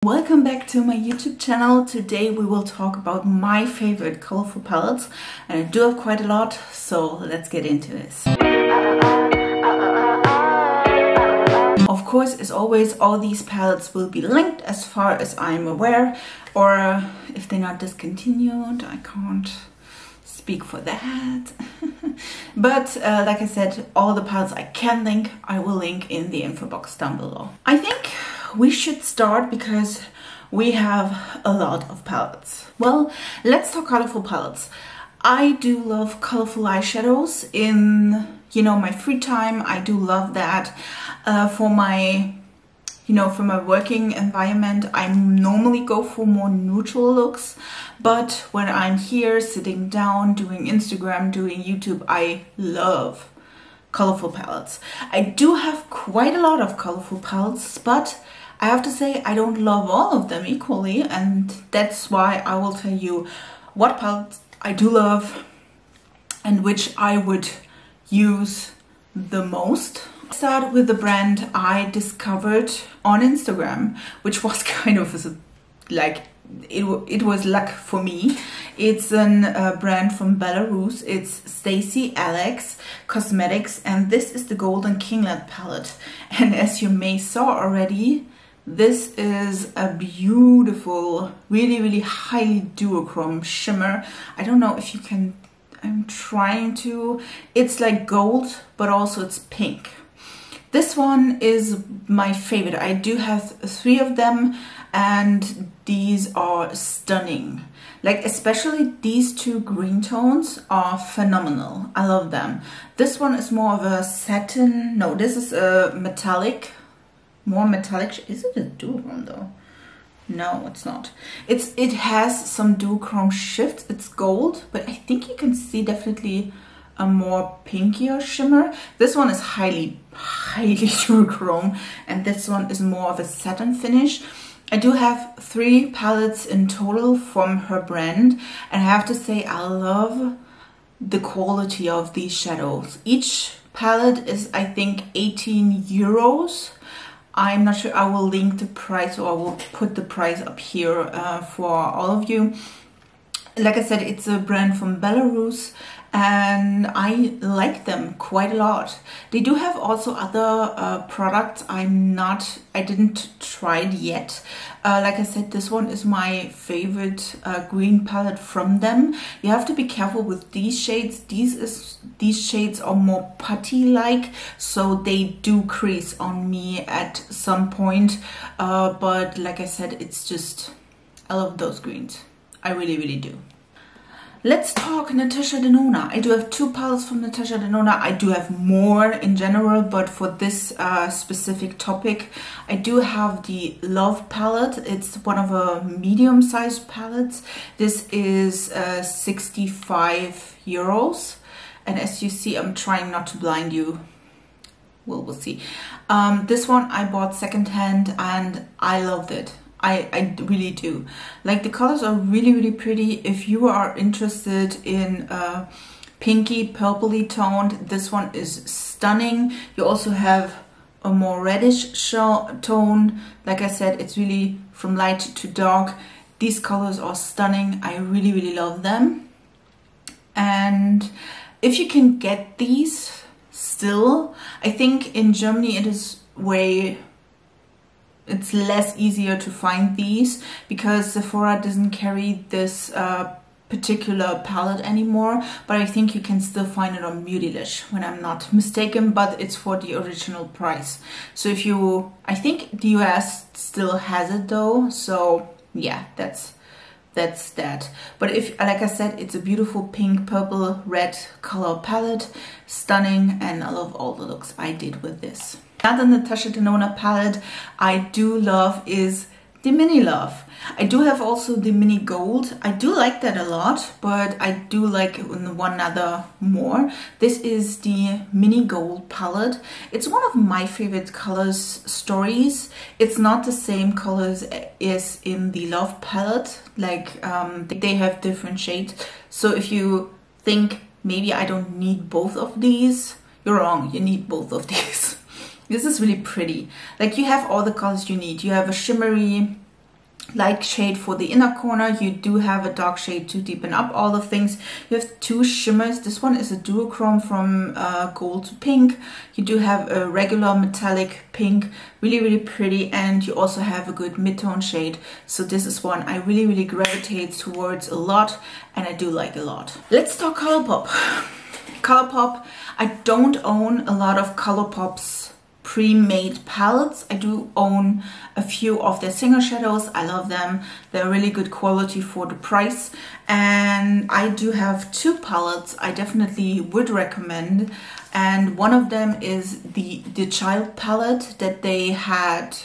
Welcome back to my YouTube channel. Today we will talk about my favorite colorful palettes, and I do have quite a lot, so let's get into this. Of course, as always, all these palettes will be linked as far as I'm aware, or if they're not discontinued, I can't speak for that. But like I said, all the palettes I can link, I will link in the info box down below. I think we should start because we have a lot of palettes. Well, let's talk colorful palettes. I do love colorful eyeshadows in, my free time. I do love that. For my working environment, I normally go for more neutral looks. But when I'm here sitting down, doing Instagram, doing YouTube, I love colorful palettes. I do have quite a lot of colorful palettes, but I have to say I don't love all of them equally, and that's why I will tell you what palettes I do love and which I would use the most. I'll start with the brand I discovered on Instagram, which was kind of like it was luck for me. It's a brand from Belarus. It's Stasy Alex Cosmetics, and this is the Golden Kinglet palette. And as you may saw already, this is a beautiful, really highly duochrome shimmer. I don't know if you can, I'm trying to, it's like gold, but also it's pink. This one is my favorite. I do have 3 of them, and these are stunning. Like especially these 2 green tones are phenomenal. I love them. This one is more of a satin. No, this is a metallic. More metallic. Is it a duochrome though? No, it's not. It has some duochrome shifts. It's gold, but I think you can see definitely a more pinkier shimmer. This one is highly duochrome, and this one is more of a satin finish. I do have 3 palettes in total from her brand, and I have to say I love the quality of these shadows. Each palette is, I think, 18 euros. I'm not sure. I will link the price, or I will put the price up here for all of you. Like I said, it's a brand from Belarus, and I like them quite a lot. They do have also other products I didn't try it yet. Like I said, this one is my favorite green palette from them. You have to be careful with these shades. These shades are more putty-like, so they do crease on me at some point. But like I said, it's just, I love those greens. I really do. Let's talk Natasha Denona. I do have 2 palettes from Natasha Denona. I do have more in general, but for this specific topic, I do have the Love palette. It's one of a medium-sized palettes. This is 65 euros. And as you see, I'm trying not to blind you. Well, we'll see. This one I bought secondhand, and I loved it. I really do. Like, the colors are really pretty. If you are interested in pinky purpley toned, this one is stunning. You also have a more reddish tone. Like I said, it's really from light to dark. These colors are stunning. I really love them. And if you can get these still, I think in Germany it is it's less easier to find these because Sephora doesn't carry this particular palette anymore, but I think you can still find it on Beautylish when I'm not mistaken, but it's for the original price. So if you, I think the US still has it though, so yeah, that's that. But if, like I said, it's a beautiful pink, purple, red color palette, stunning, and I love all the looks I did with this. Another Natasha Denona palette I do love is the Mini Love. I do have also the Mini Gold. I do like that a lot, but I do like one other more. This is the Mini Gold palette. It's one of my favorite colors stories. It's not the same colors as in the Love palette. Like they have different shades. So if you think maybe I don't need both of these, you're wrong. You need both of these. This is really pretty. Like, you have all the colors you need. You have a shimmery light shade for the inner corner. You do have a dark shade to deepen up all the things. You have two shimmers. This one is a duochrome from gold to pink. You do have a regular metallic pink, really pretty, and you also have a good mid-tone shade. So this is one I really gravitate towards a lot, and I do like a lot. Let's talk Colourpop. Colourpop, I don't own a lot of Colourpop's pre-made palettes. I do own a few of their single shadows. I love them. They're really good quality for the price. And I do have two palettes I definitely would recommend. And one of them is the Child palette that they had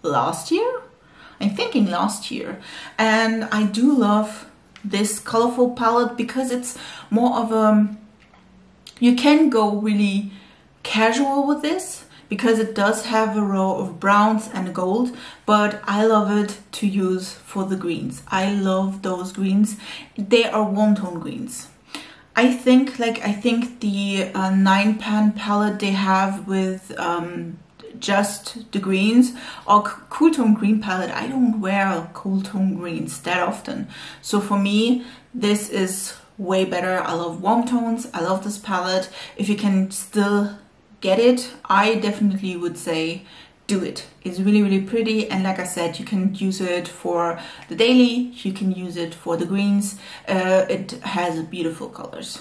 last year. I'm thinking last year. And I do love this colorful palette because it's more of a... You can go really casual with this, because it does have a row of browns and gold, but I love it to use for the greens. I love those greens. They are warm tone greens. I think the 9-pan palette they have with just the greens, or cool tone green palette. I don't wear cool tone greens that often. So for me, this is way better. I love warm tones. I love this palette. If you can still get it, I definitely would say do it. It's really pretty, and like I said, you can use it for the daily, you can use it for the greens. It has beautiful colors.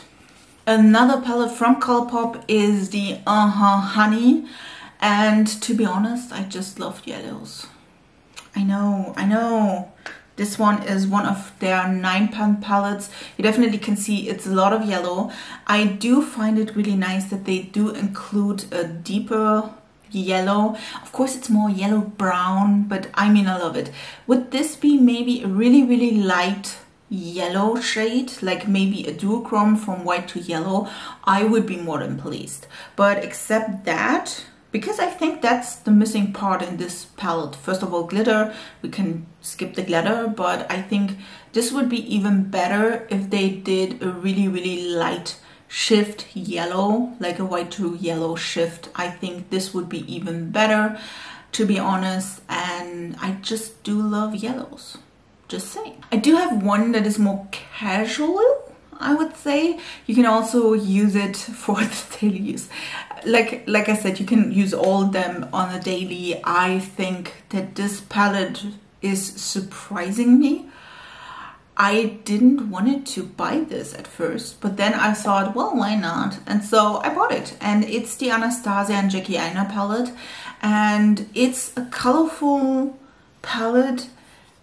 Another palette from Colourpop is the Honey, and to be honest, I just love yellows. I know. This one is one of their 9-pan palettes. You definitely can see it's a lot of yellow. I do find it really nice that they do include a deeper yellow. Of course, it's more yellow brown, but I mean, I love it. Would this be maybe a really light yellow shade, like maybe a duochrome from white to yellow, I would be more than pleased. But except that, because I think that's the missing part in this palette. First of all, glitter. We can skip the glitter, but I think this would be even better if they did a really light shift yellow, like a white to yellow shift. I think this would be even better, to be honest, and I just do love yellows. Just saying. I do have one that is more casual, I would say. You can also use it for the daily use. Like I said, you can use all of them on a daily. I think that this palette is surprising me. I didn't want to buy this at first, but then I thought, well, why not? And so I bought it, and it's the Anastasia and Jackie Einer palette, and it's a colorful palette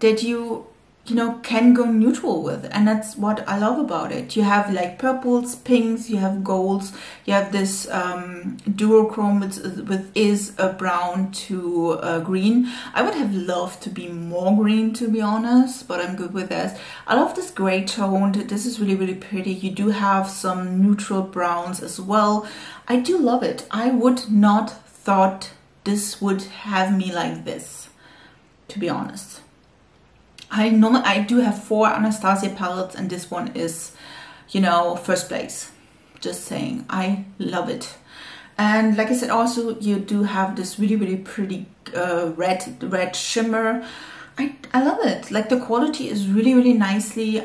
that you know, can go neutral with, and that's what I love about it. You have like purples, pinks, you have golds, you have this duochrome with is a brown to green. I would have loved to be more green, to be honest, but I'm good with this. I love this gray toned. This is really pretty. You do have some neutral browns as well. I do love it. I would not thought this would have me like this, to be honest. I do have 4 Anastasia palettes, and this one is, you know, first place. Just saying, I love it. And like I said, also you do have this really pretty red shimmer. I love it. Like, the quality is really nicely.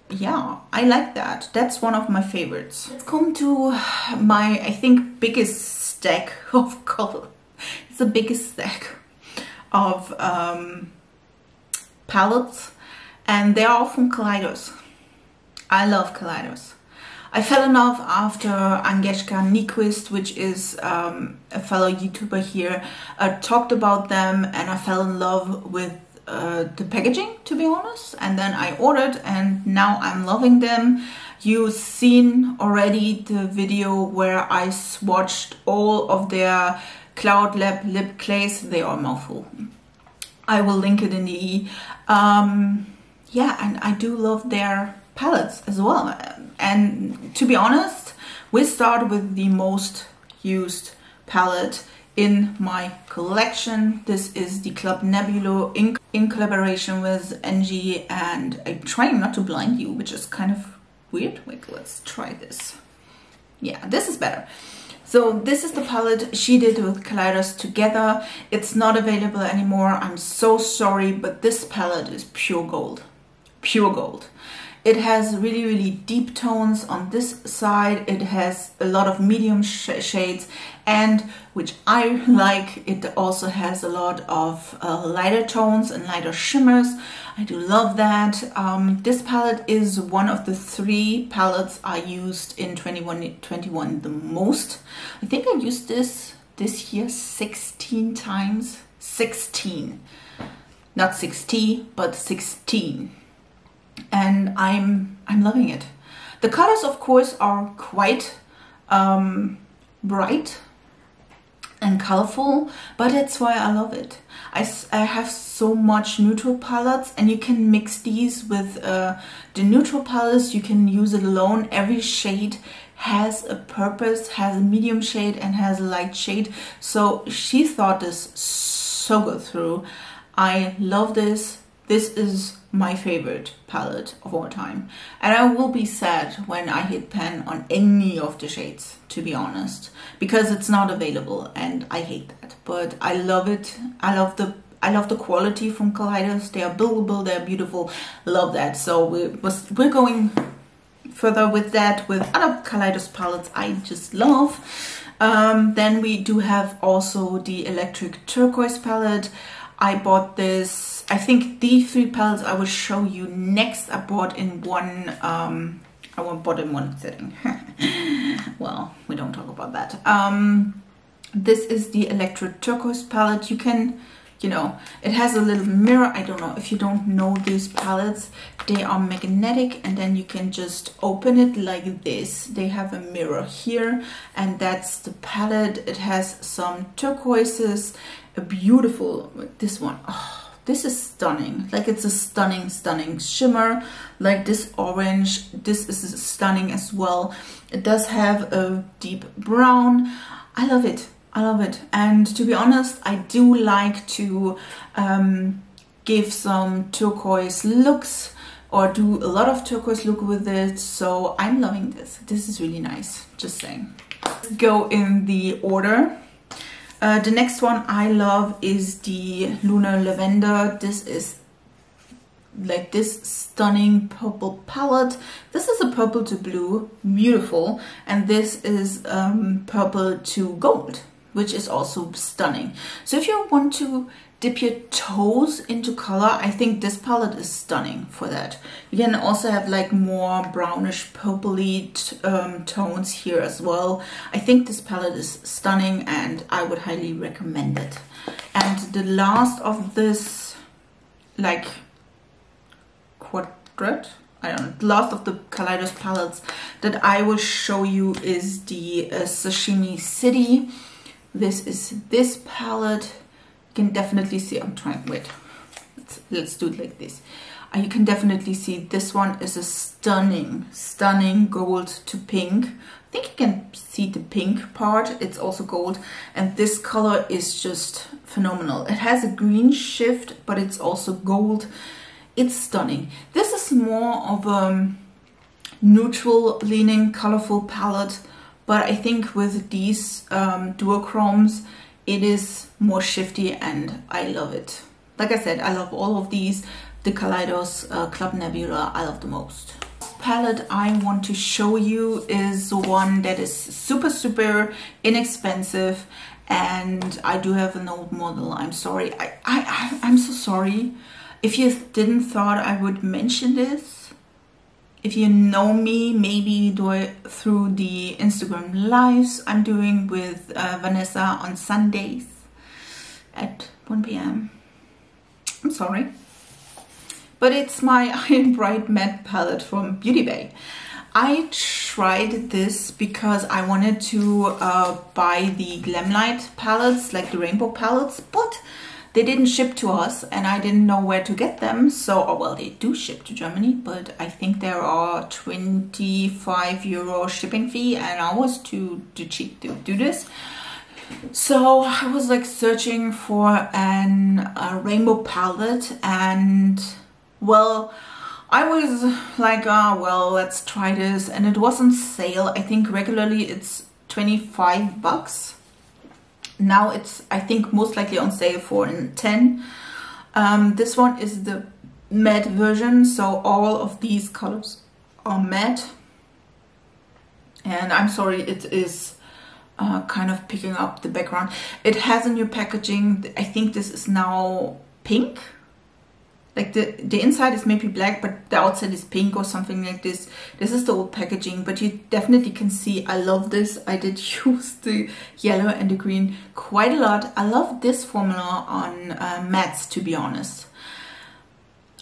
Yeah, I like that. That's one of my favorites. Let's come to my, I think, biggest stack of color. It's the biggest stack of palettes, and they are all from Kaleidos. I love Kaleidos. I fell in love after Agnieszka Nyquist, which is a fellow YouTuber here, talked about them, and I fell in love with the packaging, to be honest, and then I ordered, and now I'm loving them. You've seen already the video where I swatched all of their Cloud Lab lip clays. They are a mouthful. I will link it in the yeah, and I do love their palettes as well. And to be honest, we start with the most used palette in my collection. This is the Club Nebula in collaboration with NG, and I'm trying not to blind you, which is kind of weird. Wait, let's try this. Yeah, this is better. So this is the palette she did with Kaleidos together. It's not available anymore. I'm so sorry, but this palette is pure gold. Pure gold. It has really, really deep tones on this side. It has a lot of medium shades, and which I like, it also has a lot of lighter tones and lighter shimmers. I do love that. This palette is one of the 3 palettes I used in 2021 the most. I think I used this year 16 times. 16. Not 60, but 16. And I'm loving it. The colors, of course, are quite bright and colorful, but that's why I love it. I have so much neutral palettes, and you can mix these with the neutral palettes. You can use it alone. Every shade has a purpose, has a medium shade and has a light shade. So she thought this so good through. I love this. This is my favorite palette of all time. And I will be sad when I hit pan on any of the shades, to be honest, because it's not available and I hate that. But I love it. I love the quality from Kaleidos. They are buildable, they're beautiful. Love that. So we're going further with that with other Kaleidos palettes I just love. Then we do have also the Electric Turquoise palette. I bought this, I think the 3 palettes I will show you next I bought in one, bought in one setting. Well, we don't talk about that. This is the Electric Turquoise palette. You can, you know, it has a little mirror. I don't know if you don't know these palettes. They are magnetic, and then you can just open it like this. They have a mirror here, and that's the palette. It has some turquoises, a beautiful, this one. Oh, this is stunning. Like, it's a stunning shimmer. Like this orange, this is stunning as well. It does have a deep brown. I love it. I love it. And to be honest, I do like to give some turquoise looks or do a lot of turquoise look with it. So I'm loving this. This is really nice. Just saying. Let's go in the order. The next one I love is the Lunar Lavender. This is like this stunning purple palette. This is a purple to blue, beautiful, and this is purple to gold, which is also stunning. So if you want to dip your toes into color, I think this palette is stunning for that. You can also have like more brownish purpley tones here as well. I think this palette is stunning and I would highly recommend it. And the last of this like quadrant, I don't know, the last of the Kaleidos palettes that I will show you is the Sashimi City. This is this palette. You can definitely see, I'm trying, wait, let's do it like this. You can definitely see this one is a stunning gold to pink. I think you can see the pink part, it's also gold, and this color is just phenomenal. It has a green shift, but it's also gold. It's stunning. This is more of a neutral leaning colorful palette, but I think with these duochromes it is more shifty and I love it. Like I said, I love all of these. The Kaleidos Club Nebula I love the most. Palette I want to show you is one that is super inexpensive, and I do have an old model. I'm sorry. I'm so sorry. If you didn't thought I would mention this, if you know me, maybe do it through the Instagram lives I'm doing with Vanessa on Sundays at 1 p.m. I'm sorry. But it's my Iron Bright Matte palette from Beauty Bay. I tried this because I wanted to buy the Glamlight palettes, like the rainbow palettes, but they didn't ship to us and I didn't know where to get them. So, oh, well, they do ship to Germany, but I think there are 25 euro shipping fee and I was too cheap to do this. So I was like searching for a rainbow palette, and well, I was like, well, let's try this, and it was on sale. I think regularly it's $25. Now it's, I think, most likely on sale for $10. This one is the matte version, so all of these colors are matte. And I'm sorry, it is kind of picking up the background. It has a new packaging. I think this is now pink. Like the inside is maybe black, but the outside is pink or something like this. This is the old packaging, but you definitely can see I love this. I did use the yellow and the green quite a lot. I love this formula on mattes, to be honest.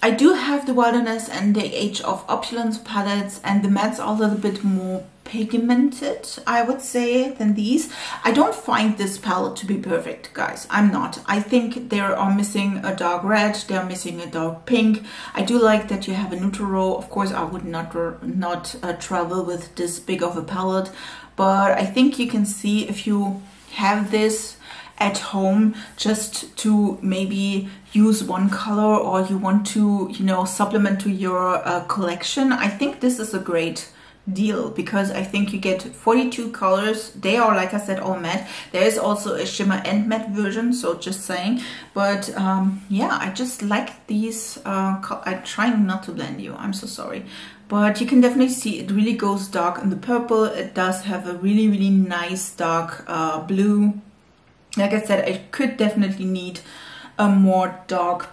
I do have the Wilderness and the Age of Opulence palettes, and the mattes are a little bit more pigmented, I would say, than these. I don't find this palette to be perfect, guys. I'm not. I think they are missing a dark red, they are missing a dark pink. I do like that you have a neutral row. Of course, I would not travel with this big of a palette, but I think you can see if you have this at home just to maybe use one color, or you want to, you know, supplement to your collection, I think this is a great deal, because I think you get 42 colors. They are, like I said, all matte. There is also a shimmer and matte version, so just saying. But yeah, I just like these. I'm trying not to blend you, I'm so sorry, but you can definitely see it really goes dark in the purple. It does have a really, really nice dark blue. Like I said, I could definitely need a more dark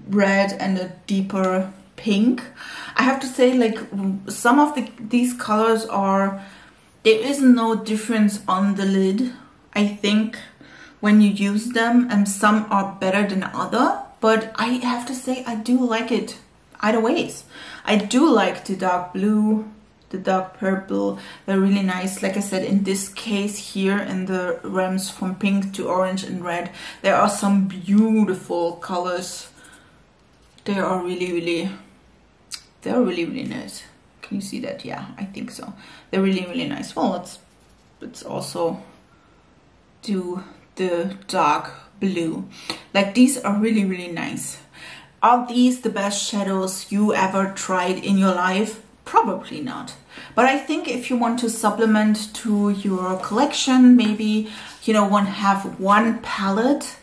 red and a deeper pink. I have to say, like, some of these colors are, there is no difference on the lid, I think, when you use them, and some are better than other, but I have to say I do like it either ways. I do like the dark blue, the dark purple. They're really nice. Like I said, in this case here, in the realms from pink to orange and red, there are some beautiful colors. They are really nice. Can you see that? Yeah, I think so. They're really nice. Well, let's also do the dark blue. Like, these are really nice. Are these the best shadows you ever tried in your life? Probably not. But I think if you want to supplement to your collection, maybe, you know, have one palette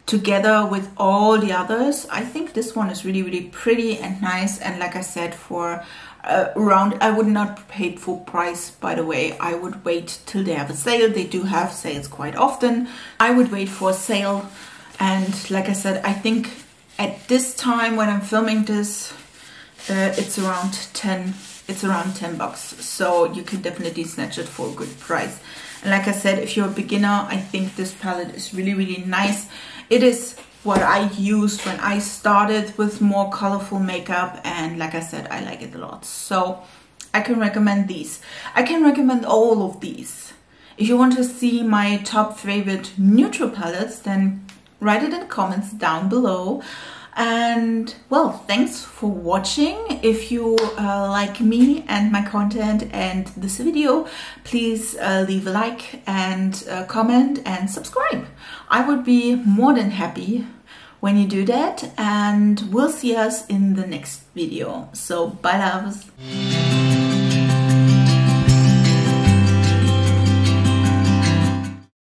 together with all the others, I think this one is really pretty and nice. And like I said, for around, I would not pay full price, by the way. I would wait till they have a sale. They do have sales quite often. I would wait for a sale. And like I said, I think at this time when I'm filming this, it's around 10 bucks, so you can definitely snatch it for a good price. And like I said, if you're a beginner, I think this palette is really nice. It is what I used when I started with more colorful makeup, and like I said, I like it a lot, so I can recommend these. I can recommend all of these. If you want to see my top favorite neutral palettes, then write it in the comments down below. And well, thanks for watching. If you like me and my content and this video, please leave a like and comment and subscribe. I would be more than happy when you do that, and we'll see us in the next video. So bye loves.